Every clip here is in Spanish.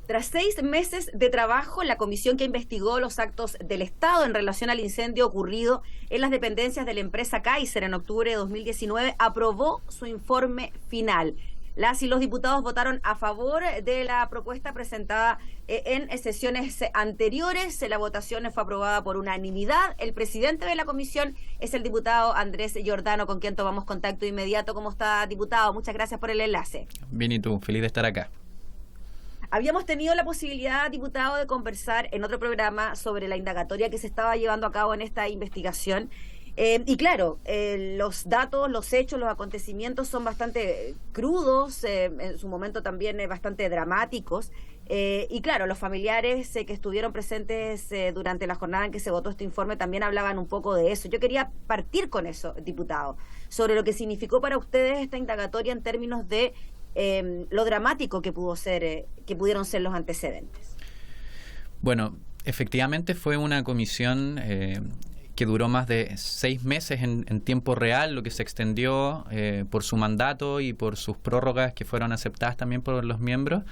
Tras 6 meses de trabajo, la comisión que investigó los actos del Estado en relación al incendio ocurrido en las dependencias de la empresa Kaiser en octubre de 2019 aprobó su informe final. Las y los diputados votaron a favor de la propuesta presentada en sesiones anteriores. La votación fue aprobada por unanimidad. El presidente de la comisión es el diputado Andrés Giordano, con quien tomamos contacto inmediato. ¿Cómo está, diputado? Muchas gracias por el enlace. Bien, ¿y tú? Feliz de estar acá. Habíamos tenido la posibilidad, diputado, de conversar en otro programa sobre la indagatoria que se estaba llevando a cabo en esta investigación. Y claro, los datos, los hechos, los acontecimientos son bastante crudos, en su momento también bastante dramáticos. Y claro, los familiares que estuvieron presentes durante la jornada en que se votó este informe también hablaban un poco de eso. Yo quería partir con eso, diputado, sobre lo que significó para ustedes esta indagatoria en términos de lo dramático que pudieron ser los antecedentes. Bueno, efectivamente fue una comisión que duró más de 6 meses en tiempo real, lo que se extendió por su mandato y por sus prórrogas que fueron aceptadas también por los miembros,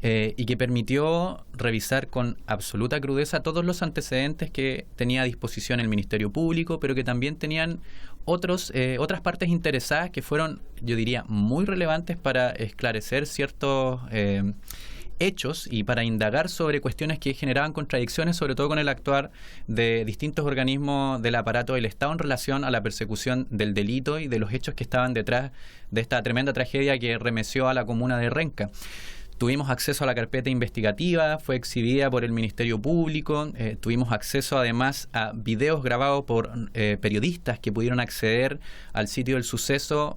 y que permitió revisar con absoluta crudeza todos los antecedentes que tenía a disposición el Ministerio Público, pero que también tenían otras partes interesadas que fueron, yo diría, muy relevantes para esclarecer ciertos hechos y para indagar sobre cuestiones que generaban contradicciones, sobre todo con el actuar de distintos organismos del aparato del Estado en relación a la persecución del delito y de los hechos que estaban detrás de esta tremenda tragedia que remeció a la comuna de Renca. Tuvimos acceso a la carpeta investigativa, fue exhibida por el Ministerio Público, tuvimos acceso además a videos grabados por periodistas que pudieron acceder al sitio del suceso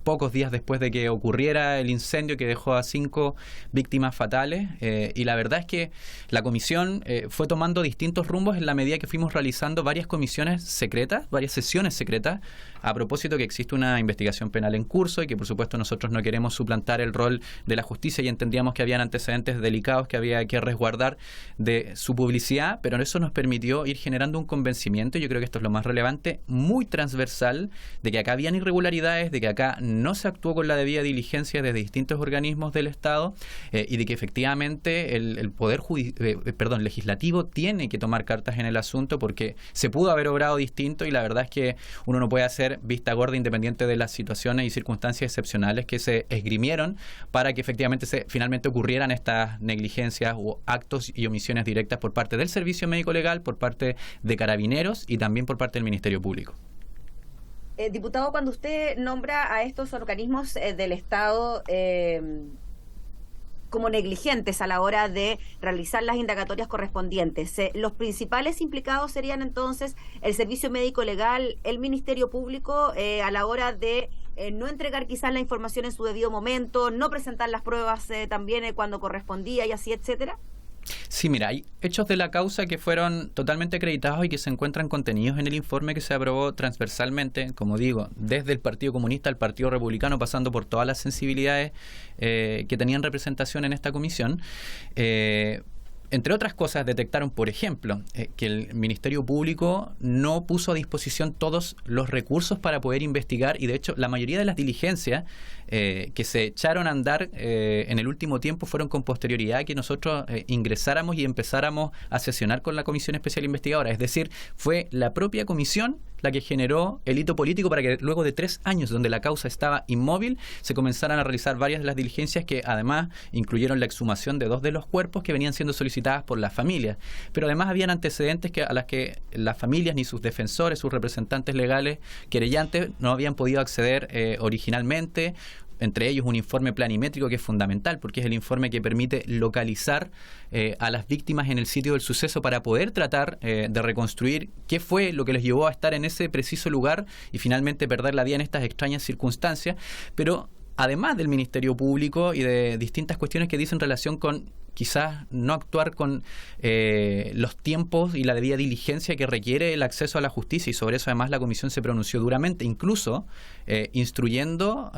pocos días después de que ocurriera el incendio que dejó a 5 víctimas fatales, y la verdad es que la comisión fue tomando distintos rumbos en la medida que fuimos realizando varias comisiones secretas, varias sesiones secretas, a propósito que existe una investigación penal en curso y que por supuesto nosotros no queremos suplantar el rol de la justicia y entendíamos que habían antecedentes delicados que había que resguardar de su publicidad, pero eso nos permitió ir generando un convencimiento, y yo creo que esto es lo más relevante, muy transversal, de que acá habían irregularidades, de que acá no se actuó con la debida diligencia desde distintos organismos del Estado, y de que efectivamente el poder legislativo tiene que tomar cartas en el asunto, porque se pudo haber obrado distinto, y la verdad es que uno no puede hacer vista gorda independiente de las situaciones y circunstancias excepcionales que se esgrimieron para que efectivamente finalmente ocurrieran estas negligencias o actos y omisiones directas por parte del Servicio Médico Legal, por parte de Carabineros y también por parte del Ministerio Público. Diputado, cuando usted nombra a estos organismos del Estado como negligentes a la hora de realizar las indagatorias correspondientes, los principales implicados serían entonces el Servicio Médico Legal, el Ministerio Público, a la hora de no entregar quizás la información en su debido momento, no presentar las pruebas también cuando correspondía y así, etcétera. Sí, mira, hay hechos de la causa que fueron totalmente acreditados y que se encuentran contenidos en el informe que se aprobó transversalmente, como digo, desde el Partido Comunista al Partido Republicano, pasando por todas las sensibilidades que tenían representación en esta comisión. Entre otras cosas, detectaron, por ejemplo, que el Ministerio Público no puso a disposición todos los recursos para poder investigar, y de hecho la mayoría de las diligencias que se echaron a andar en el último tiempo fueron con posterioridad a que nosotros ingresáramos y empezáramos a sesionar con la Comisión Especial Investigadora. Es decir, fue la propia comisión la que generó el hito político para que luego de 3 años donde la causa estaba inmóvil se comenzaran a realizar varias de las diligencias que además incluyeron la exhumación de 2 de los cuerpos que venían siendo solicitadas por las familias. Pero además habían antecedentes a las que las familias ni sus defensores, sus representantes legales, querellantes, no habían podido acceder originalmente. Entre ellos un informe planimétrico que es fundamental porque es el informe que permite localizar a las víctimas en el sitio del suceso para poder tratar de reconstruir qué fue lo que les llevó a estar en ese preciso lugar y finalmente perder la vida en estas extrañas circunstancias. Pero además del Ministerio Público y de distintas cuestiones que dicen relación con quizás no actuar con los tiempos y la debida diligencia que requiere el acceso a la justicia, y sobre eso además la Comisión se pronunció duramente, incluso instruyendo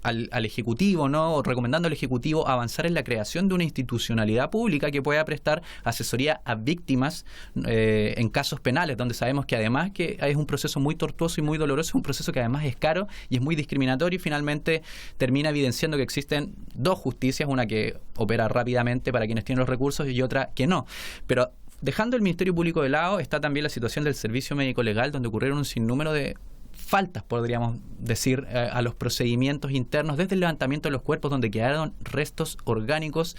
al Ejecutivo, ¿no? O recomendando al Ejecutivo avanzar en la creación de una institucionalidad pública que pueda prestar asesoría a víctimas en casos penales, donde sabemos que además que es un proceso muy tortuoso y muy doloroso, es un proceso que además es caro y es muy discriminatorio, y finalmente termina evidenciando que existen 2 justicias, una que opera rápidamente para quienes tienen los recursos y otra que no. Pero dejando el Ministerio Público de lado, está también la situación del servicio médico legal, donde ocurrieron un sinnúmero de faltas, podríamos decir, a los procedimientos internos, desde el levantamiento de los cuerpos, donde quedaron restos orgánicos,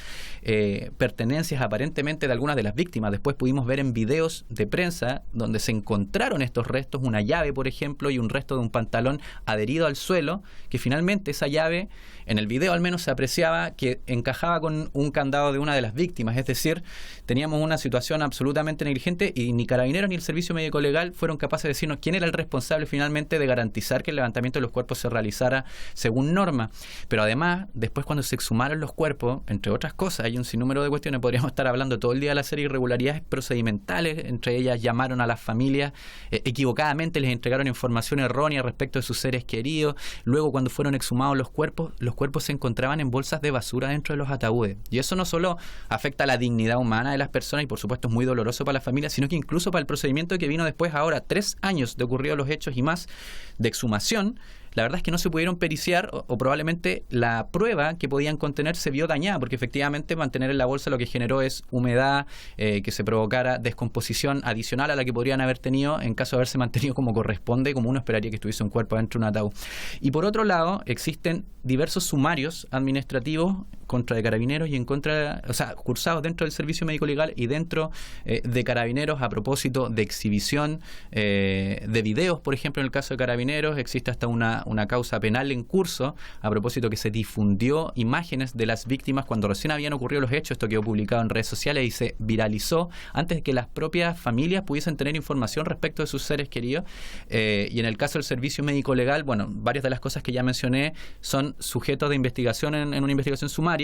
pertenencias aparentemente de algunas de las víctimas. Después pudimos ver en videos de prensa donde se encontraron estos restos, una llave, por ejemplo, y un resto de un pantalón adherido al suelo, que finalmente esa llave, en el video al menos se apreciaba que encajaba con un candado de una de las víctimas. Es decir, teníamos una situación absolutamente negligente y ni Carabineros ni el Servicio Médico Legal fueron capaces de decirnos quién era el responsable finalmente de garantizar que el levantamiento de los cuerpos se realizara según norma. Pero además, después cuando se exhumaron los cuerpos, entre otras cosas, hay un sinnúmero de cuestiones, podríamos estar hablando todo el día de la serie de irregularidades procedimentales, entre ellas llamaron a las familias equivocadamente, les entregaron información errónea respecto de sus seres queridos. Luego, cuando fueron exhumados los cuerpos se encontraban en bolsas de basura dentro de los ataúdes. Y eso no solo afecta la dignidad humana de las personas, y por supuesto es muy doloroso para las familias, sino que incluso para el procedimiento que vino después, ahora 3 años de ocurridos los hechos y más, de exhumación, la verdad es que no se pudieron periciar o probablemente la prueba que podían contener se vio dañada, porque efectivamente mantener en la bolsa lo que generó es humedad, que se provocara descomposición adicional a la que podrían haber tenido en caso de haberse mantenido como corresponde, como uno esperaría que estuviese un cuerpo dentro de un ataúd. Y por otro lado, existen diversos sumarios administrativos contra de Carabineros y en contra, o sea, cursados dentro del Servicio Médico Legal y dentro de Carabineros a propósito de exhibición de videos. Por ejemplo, en el caso de Carabineros existe hasta una causa penal en curso a propósito que se difundió imágenes de las víctimas cuando recién habían ocurrido los hechos. Esto quedó publicado en redes sociales y se viralizó antes de que las propias familias pudiesen tener información respecto de sus seres queridos. Y en el caso del Servicio Médico Legal, bueno, varias de las cosas que ya mencioné son sujetos de investigación en una investigación sumaria,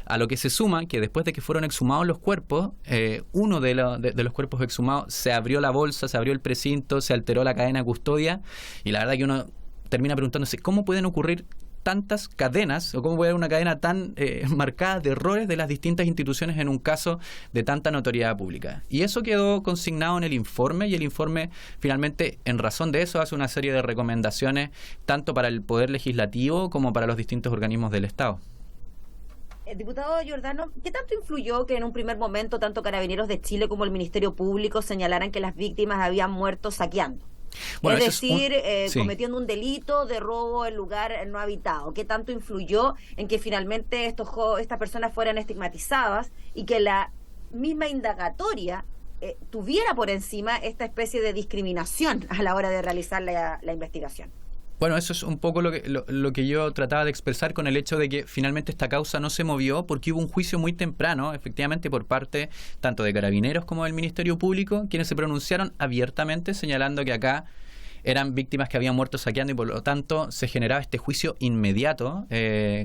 a lo que se suma que después de que fueron exhumados los cuerpos, uno de los cuerpos exhumados, se abrió la bolsa, se abrió el precinto, se alteró la cadena de custodia, y la verdad que uno termina preguntándose cómo pueden ocurrir tantas cadenas o cómo puede haber una cadena tan marcada de errores de las distintas instituciones en un caso de tanta notoriedad pública. Y eso quedó consignado en el informe, y el informe finalmente, en razón de eso, hace una serie de recomendaciones tanto para el Poder Legislativo como para los distintos organismos del Estado. Diputado Giordano, ¿qué tanto influyó que en un primer momento tanto Carabineros de Chile como el Ministerio Público señalaran que las víctimas habían muerto saqueando? Bueno, es decir, sí, cometiendo un delito de robo en lugar no habitado. ¿Qué tanto influyó en que finalmente estas personas fueran estigmatizadas y que la misma indagatoria tuviera por encima esta especie de discriminación a la hora de realizar la investigación? Bueno, eso es un poco lo que yo trataba de expresar con el hecho de que finalmente esta causa no se movió porque hubo un juicio muy temprano, efectivamente, por parte tanto de Carabineros como del Ministerio Público, quienes se pronunciaron abiertamente señalando que acá eran víctimas que habían muerto saqueando y por lo tanto se generaba este juicio inmediato,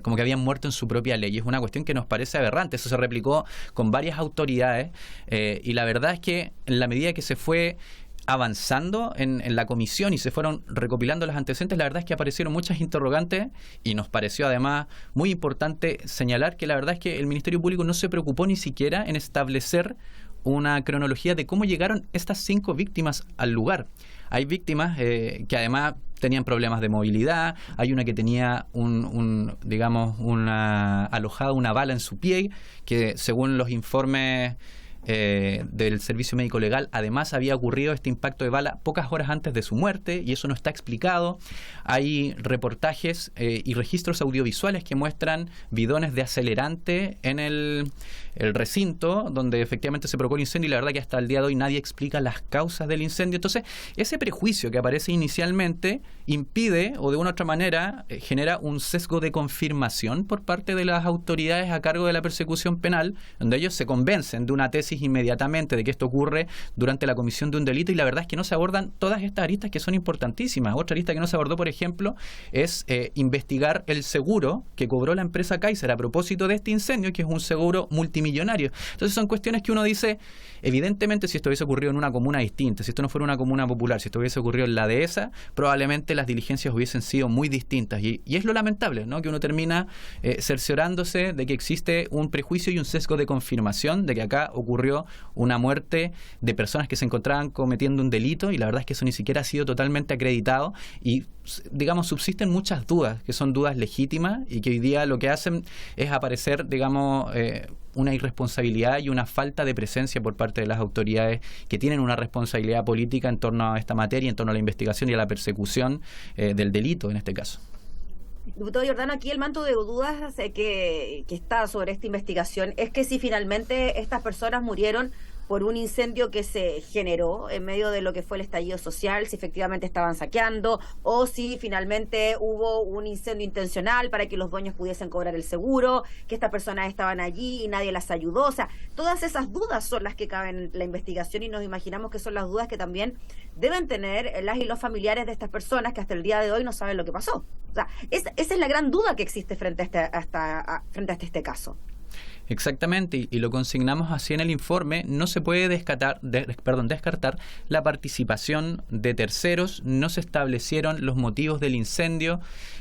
como que habían muerto en su propia ley. Y es una cuestión que nos parece aberrante. Eso se replicó con varias autoridades y la verdad es que en la medida que se fue avanzando en la comisión y se fueron recopilando los antecedentes, la verdad es que aparecieron muchas interrogantes y nos pareció además muy importante señalar que la verdad es que el Ministerio Público no se preocupó ni siquiera en establecer una cronología de cómo llegaron estas 5 víctimas al lugar. Hay víctimas que además tenían problemas de movilidad, hay una que tenía alojada una bala en su pie, que según los informes del Servicio Médico Legal, además había ocurrido este impacto de bala pocas horas antes de su muerte y eso no está explicado. Hay reportajes y registros audiovisuales que muestran bidones de acelerante en el recinto donde efectivamente se provocó el incendio y la verdad que hasta el día de hoy nadie explica las causas del incendio. Entonces, ese prejuicio que aparece inicialmente impide o de una u otra manera genera un sesgo de confirmación por parte de las autoridades a cargo de la persecución penal, donde ellos se convencen de una tesis inmediatamente de que esto ocurre durante la comisión de un delito y la verdad es que no se abordan todas estas aristas que son importantísimas. Otra arista que no se abordó, por ejemplo, es investigar el seguro que cobró la empresa Kaiser a propósito de este incendio, que es un seguro multimillonario. Entonces son cuestiones que uno dice, evidentemente si esto hubiese ocurrido en una comuna distinta, si esto no fuera una comuna popular, si esto hubiese ocurrido en la dehesa, probablemente las diligencias hubiesen sido muy distintas y es lo lamentable, ¿no? Que uno termina cerciorándose de que existe un prejuicio y un sesgo de confirmación de que acá ocurrió ocurrió una muerte de personas que se encontraban cometiendo un delito, y la verdad es que eso ni siquiera ha sido totalmente acreditado, y digamos subsisten muchas dudas, que son dudas legítimas y que hoy día lo que hacen es aparecer, digamos, una irresponsabilidad y una falta de presencia por parte de las autoridades que tienen una responsabilidad política en torno a esta materia, en torno a la investigación y a la persecución del delito en este caso. Diputado Giordano, aquí el manto de dudas que está sobre esta investigación es que si finalmente estas personas murieron por un incendio que se generó en medio de lo que fue el estallido social, si efectivamente estaban saqueando o si finalmente hubo un incendio intencional para que los dueños pudiesen cobrar el seguro, que estas personas estaban allí y nadie las ayudó. O sea, todas esas dudas son las que caben en la investigación y nos imaginamos que son las dudas que también deben tener las y los familiares de estas personas que hasta el día de hoy no saben lo que pasó. O sea, esa es la gran duda que existe frente a este caso. Exactamente, y lo consignamos así en el informe. No se puede descartar la participación de terceros, no se establecieron los motivos del incendio,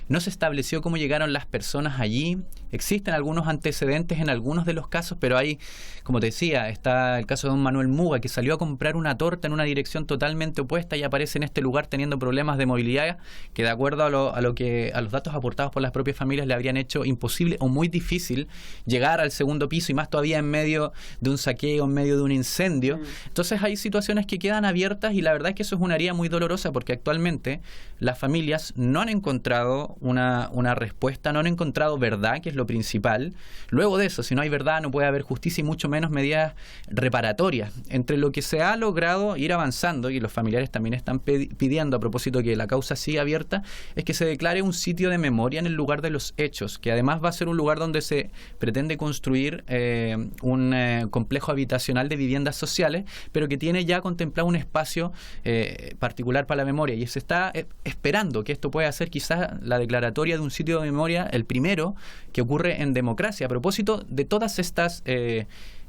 no se estableció cómo llegaron las personas allí. Existen algunos antecedentes en algunos de los casos, pero hay, como te decía, está el caso de don Manuel Muga, que salió a comprar una torta en una dirección totalmente opuesta y aparece en este lugar teniendo problemas de movilidad que, de acuerdo a los datos aportados por las propias familias, le habrían hecho imposible o muy difícil llegar al segundo piso, y más todavía en medio de un saqueo, en medio de un incendio. Entonces hay situaciones que quedan abiertas, y la verdad es que eso es una herida muy dolorosa, porque actualmente las familias no han encontrado una respuesta, no han encontrado verdad, que es lo principal. Luego de eso, si no hay verdad, no puede haber justicia y mucho menos medidas reparatorias. Entre lo que se ha logrado ir avanzando, y los familiares también están pidiendo, a propósito que la causa sigue abierta, es que se declare un sitio de memoria en el lugar de los hechos, que además va a ser un lugar donde se pretende construir un complejo habitacional de viviendas sociales, pero que tiene ya contemplado un espacio particular para la memoria, y se está esperando que esto pueda ser quizás la declaratoria de un sitio de memoria, el primero que ocurre en democracia, a propósito de todas estas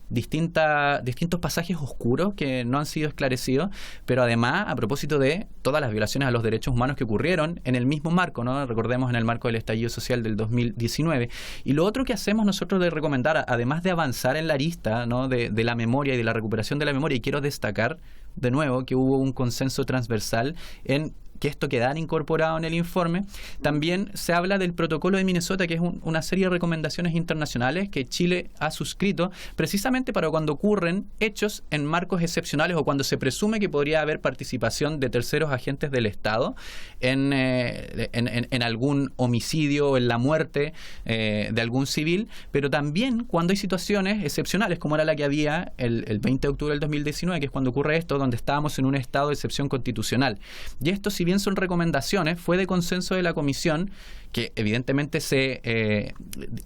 distintos pasajes oscuros que no han sido esclarecidos, pero además a propósito de todas las violaciones a los derechos humanos que ocurrieron en el mismo marco, ¿no? Recordemos, en el marco del estallido social del 2019. Y lo otro que hacemos nosotros de recomendar, además de avanzar en la arista, ¿no?, de la memoria y de la recuperación de la memoria, y quiero destacar de nuevo que hubo un consenso transversal en que esto quedara incorporado en el informe. También se habla del protocolo de Minnesota, que es una serie de recomendaciones internacionales que Chile ha suscrito precisamente para cuando ocurren hechos en marcos excepcionales o cuando se presume que podría haber participación de terceros agentes del Estado en algún homicidio o en la muerte de algún civil, pero también cuando hay situaciones excepcionales, como era la que había el 20 de octubre del 2019, que es cuando ocurre esto, donde estábamos en un estado de excepción constitucional. Y esto, si bien son recomendaciones, fue de consenso de la Comisión que evidentemente se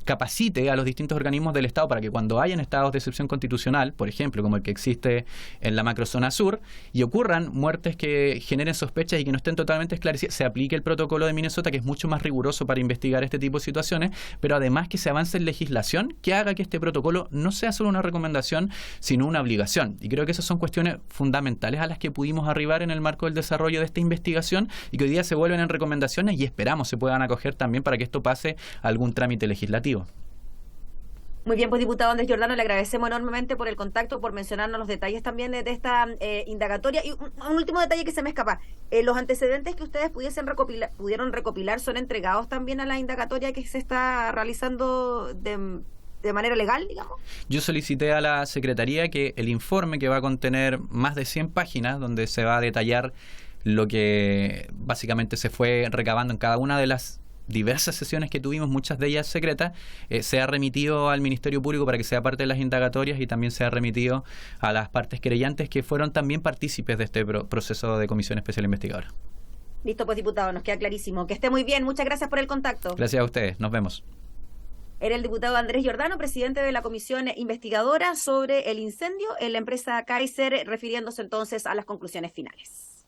capacite a los distintos organismos del Estado para que cuando hayan estados de excepción constitucional, por ejemplo, como el que existe en la macrozona sur, y ocurran muertes que generen sospechas y que no estén totalmente esclarecidas, se aplique el protocolo de Minnesota, que es mucho más riguroso para investigar este tipo de situaciones, pero además que se avance en legislación que haga que este protocolo no sea solo una recomendación, sino una obligación. Y creo que esas son cuestiones fundamentales a las que pudimos arribar en el marco del desarrollo de esta investigación y que hoy día se vuelven en recomendaciones y esperamos se puedan acoger también para que esto pase a algún trámite legislativo. Muy bien, pues diputado Andrés Giordano, le agradecemos enormemente por el contacto, por mencionarnos los detalles también de esta indagatoria. Y un último detalle que se me escapa. ¿Los antecedentes que ustedes pudieron recopilar son entregados también a la indagatoria que se está realizando de manera legal, digamos? Yo solicité a la Secretaría que el informe, que va a contener más de 100 páginas, donde se va a detallar lo que básicamente se fue recabando en cada una de las diversas sesiones que tuvimos, muchas de ellas secretas, sea remitido al Ministerio Público para que sea parte de las indagatorias y también sea remitido a las partes querellantes que fueron también partícipes de este proceso de Comisión Especial Investigadora. Listo, pues diputado, nos queda clarísimo. Que esté muy bien, muchas gracias por el contacto. Gracias a ustedes, nos vemos. Era el diputado Andrés Giordano, presidente de la Comisión Investigadora sobre el incendio en la empresa Kaiser, refiriéndose entonces a las conclusiones finales.